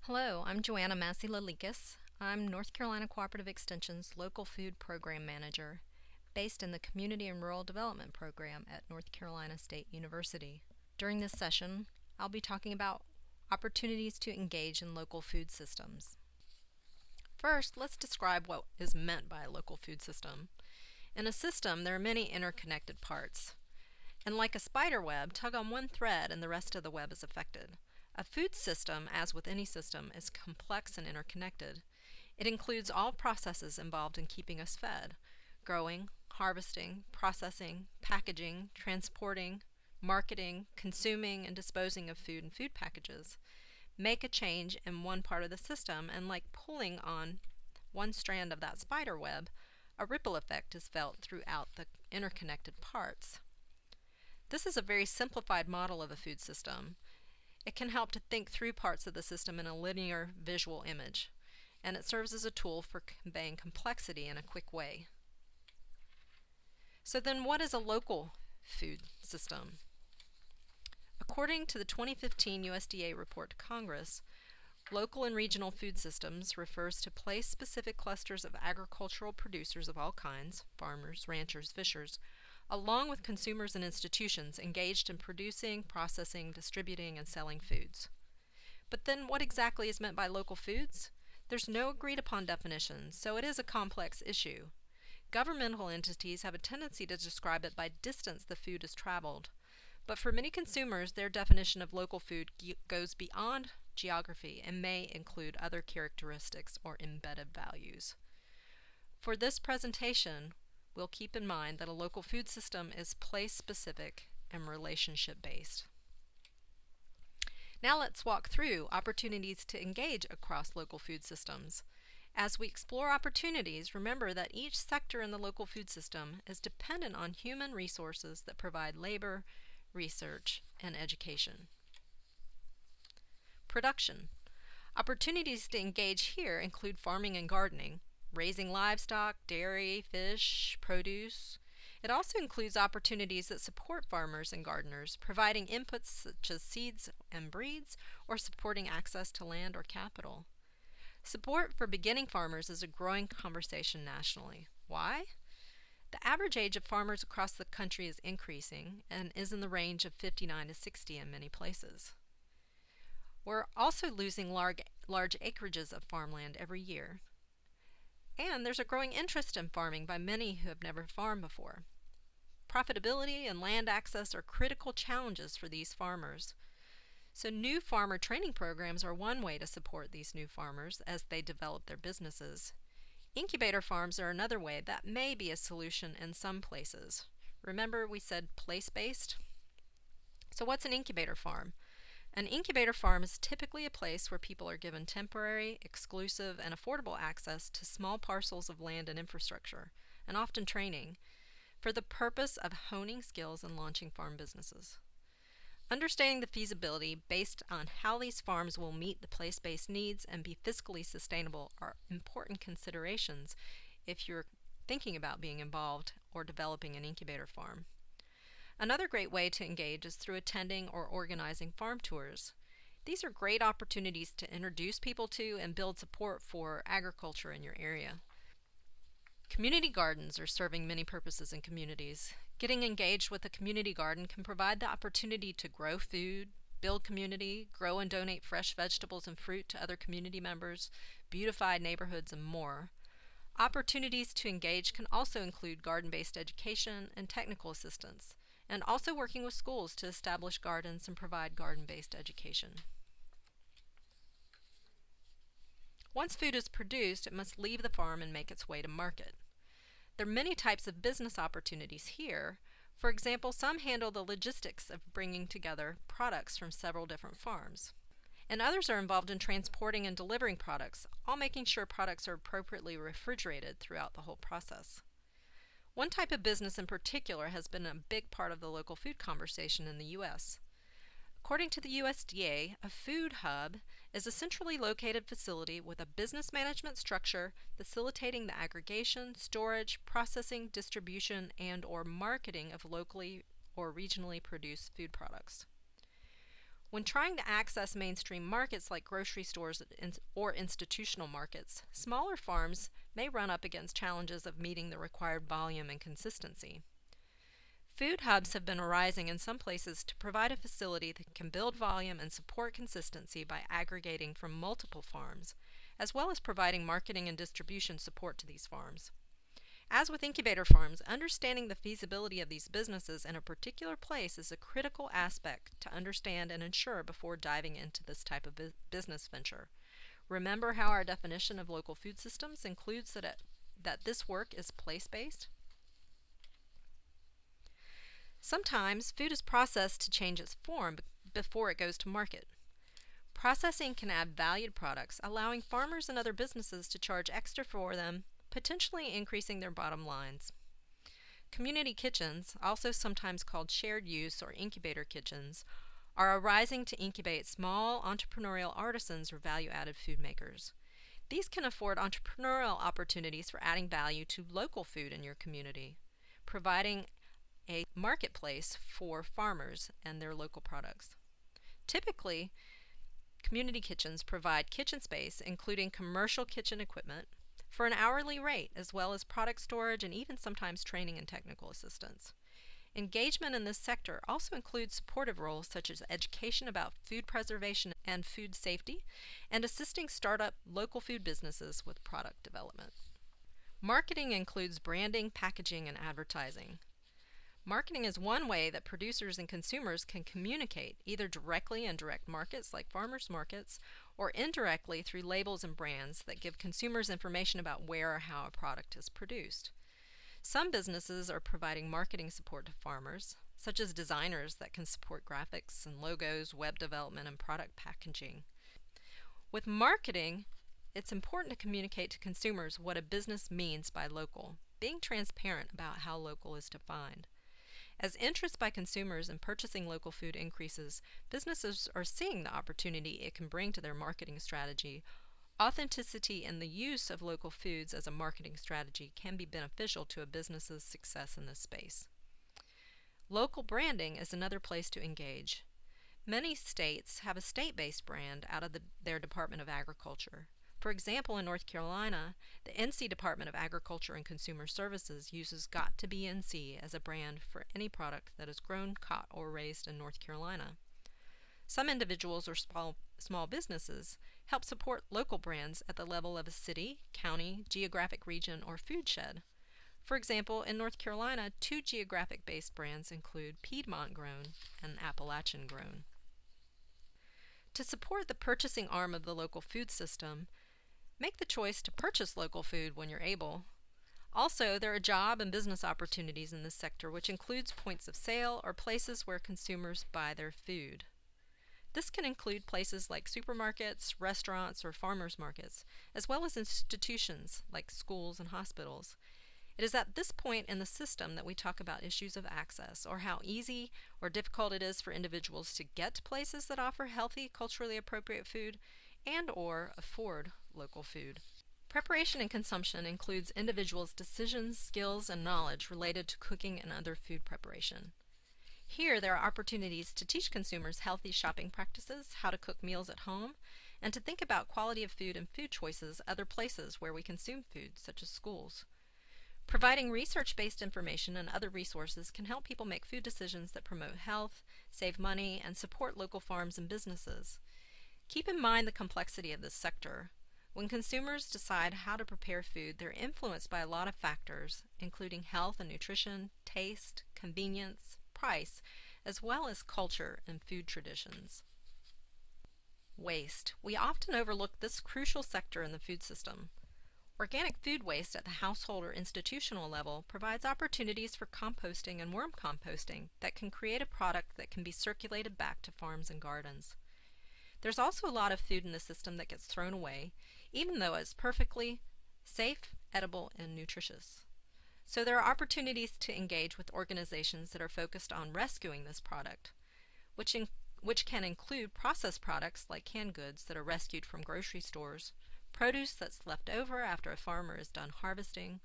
Hello, I'm Joanna Massey-Lalikas. I'm North Carolina Cooperative Extension's Local Food Program Manager, based in the Community and Rural Development Program at North Carolina State University. During this session, I'll be talking about opportunities to engage in local food systems. First, let's describe what is meant by a local food system. In a system, there are many interconnected parts. And like a spider web, tug on one thread and the rest of the web is affected. A food system, as with any system, is complex and interconnected. It includes all processes involved in keeping us fed: growing, harvesting, processing, packaging, transporting, marketing, consuming, and disposing of food and food packages. Make a change in one part of the system, and like pulling on one strand of that spider web, a ripple effect is felt throughout the interconnected parts. This is a very simplified model of a food system. It can help to think through parts of the system in a linear visual image, and it serves as a tool for conveying complexity in a quick way. So then, what is a local food system? According to the 2015 USDA report to Congress, local and regional food systems refers to place-specific clusters of agricultural producers of all kinds, farmers, ranchers, fishers, along with consumers and institutions engaged in producing, processing, distributing, and selling foods. But then what exactly is meant by local foods? There's no agreed upon definition, so it is a complex issue. Governmental entities have a tendency to describe it by distance the food is traveled, but for many consumers, their definition of local food goes beyond geography and may include other characteristics or embedded values. For this presentation, we'll keep in mind that a local food system is place-specific and relationship-based. Now let's walk through opportunities to engage across local food systems. As we explore opportunities, remember that each sector in the local food system is dependent on human resources that provide labor, research, and education. Production. Opportunities to engage here include farming and gardening, raising livestock, dairy, fish, produce. It also includes opportunities that support farmers and gardeners, providing inputs such as seeds and breeds, or supporting access to land or capital. Support for beginning farmers is a growing conversation nationally. Why? The average age of farmers across the country is increasing and is in the range of 59 to 60 in many places. We're also losing large acreages of farmland every year. And there's a growing interest in farming by many who have never farmed before. Profitability and land access are critical challenges for these farmers. So new farmer training programs are one way to support these new farmers as they develop their businesses. Incubator farms are another way that may be a solution in some places. Remember we said place-based? So what's an incubator farm? An incubator farm is typically a place where people are given temporary, exclusive, and affordable access to small parcels of land and infrastructure, and often training, for the purpose of honing skills and launching farm businesses. Understanding the feasibility based on how these farms will meet the place-based needs and be fiscally sustainable are important considerations if you're thinking about being involved or developing an incubator farm. Another great way to engage is through attending or organizing farm tours. These are great opportunities to introduce people to and build support for agriculture in your area. Community gardens are serving many purposes in communities. Getting engaged with a community garden can provide the opportunity to grow food, build community, grow and donate fresh vegetables and fruit to other community members, beautify neighborhoods, and more. Opportunities to engage can also include garden-based education and technical assistance, and also working with schools to establish gardens and provide garden-based education. Once food is produced, it must leave the farm and make its way to market. There are many types of business opportunities here. For example, some handle the logistics of bringing together products from several different farms. And others are involved in transporting and delivering products, all making sure products are appropriately refrigerated throughout the whole process. One type of business in particular has been a big part of the local food conversation in the U.S. According to the USDA, a food hub is a centrally located facility with a business management structure facilitating the aggregation, storage, processing, distribution, and/or marketing of locally or regionally produced food products. When trying to access mainstream markets like grocery stores or institutional markets, smaller farms may run up against challenges of meeting the required volume and consistency. Food hubs have been arising in some places to provide a facility that can build volume and support consistency by aggregating from multiple farms, as well as providing marketing and distribution support to these farms. As with incubator farms, understanding the feasibility of these businesses in a particular place is a critical aspect to understand and ensure before diving into this type of business venture. Remember how our definition of local food systems includes that this work is place-based? Sometimes food is processed to change its form before it goes to market. Processing can add valued products, allowing farmers and other businesses to charge extra for them, potentially increasing their bottom lines. Community kitchens, also sometimes called shared use or incubator kitchens, are arising to incubate small entrepreneurial artisans or value-added food makers. These can afford entrepreneurial opportunities for adding value to local food in your community, providing a marketplace for farmers and their local products. Typically, community kitchens provide kitchen space, including commercial kitchen equipment, for an hourly rate, as well as product storage and even sometimes training and technical assistance. Engagement in this sector also includes supportive roles such as education about food preservation and food safety, and assisting startup local food businesses with product development. Marketing includes branding, packaging, and advertising. Marketing is one way that producers and consumers can communicate, either directly in direct markets like farmers markets, or indirectly through labels and brands that give consumers information about where or how a product is produced. Some businesses are providing marketing support to farmers, such as designers that can support graphics and logos, web development, and product packaging. With marketing, it's important to communicate to consumers what a business means by local, being transparent about how local is defined. As interest by consumers in purchasing local food increases, businesses are seeing the opportunity it can bring to their marketing strategy. Authenticity and the use of local foods as a marketing strategy can be beneficial to a business's success in this space. Local branding is another place to engage. Many states have a state-based brand out of their Department of Agriculture. For example, in North Carolina, the NC Department of Agriculture and Consumer Services uses Got to Be NC as a brand for any product that is grown, caught, or raised in North Carolina. Some individuals or small businesses help support local brands at the level of a city, county, geographic region, or food shed. For example, in North Carolina, 2 geographic-based brands include Piedmont Grown and Appalachian Grown. To support the purchasing arm of the local food system, make the choice to purchase local food when you're able. Also, there are job and business opportunities in this sector, which includes points of sale or places where consumers buy their food. This can include places like supermarkets, restaurants, or farmers markets, as well as institutions like schools and hospitals. It is at this point in the system that we talk about issues of access, or how easy or difficult it is for individuals to get to places that offer healthy, culturally appropriate food and/or afford local food. Preparation and consumption includes individuals' decisions, skills, and knowledge related to cooking and other food preparation. Here, there are opportunities to teach consumers healthy shopping practices, how to cook meals at home, and to think about quality of food and food choices other places where we consume food, such as schools. Providing research-based information and other resources can help people make food decisions that promote health, save money, and support local farms and businesses. Keep in mind the complexity of this sector. When consumers decide how to prepare food, they're influenced by a lot of factors, including health and nutrition, taste, convenience, price, as well as culture and food traditions. Waste. We often overlook this crucial sector in the food system. Organic food waste at the household or institutional level provides opportunities for composting and worm composting that can create a product that can be circulated back to farms and gardens. There's also a lot of food in the system that gets thrown away, even though it's perfectly safe, edible, and nutritious. So there are opportunities to engage with organizations that are focused on rescuing this product, which can include processed products like canned goods that are rescued from grocery stores, produce that's left over after a farmer is done harvesting,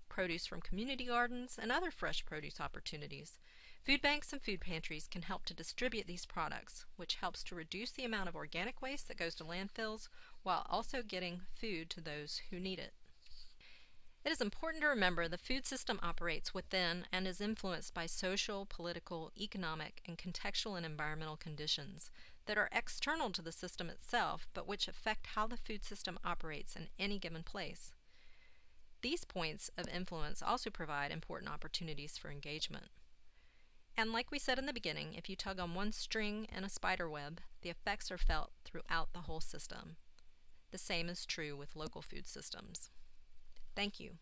produce from community gardens, and other fresh produce opportunities. Food banks and food pantries can help to distribute these products, which helps to reduce the amount of organic waste that goes to landfills while also getting food to those who need it. It is important to remember the food system operates within and is influenced by social, political, economic, and contextual and environmental conditions that are external to the system itself, but which affect how the food system operates in any given place. These points of influence also provide important opportunities for engagement. And like we said in the beginning, if you tug on one string in a spider web, the effects are felt throughout the whole system. The same is true with local food systems. Thank you.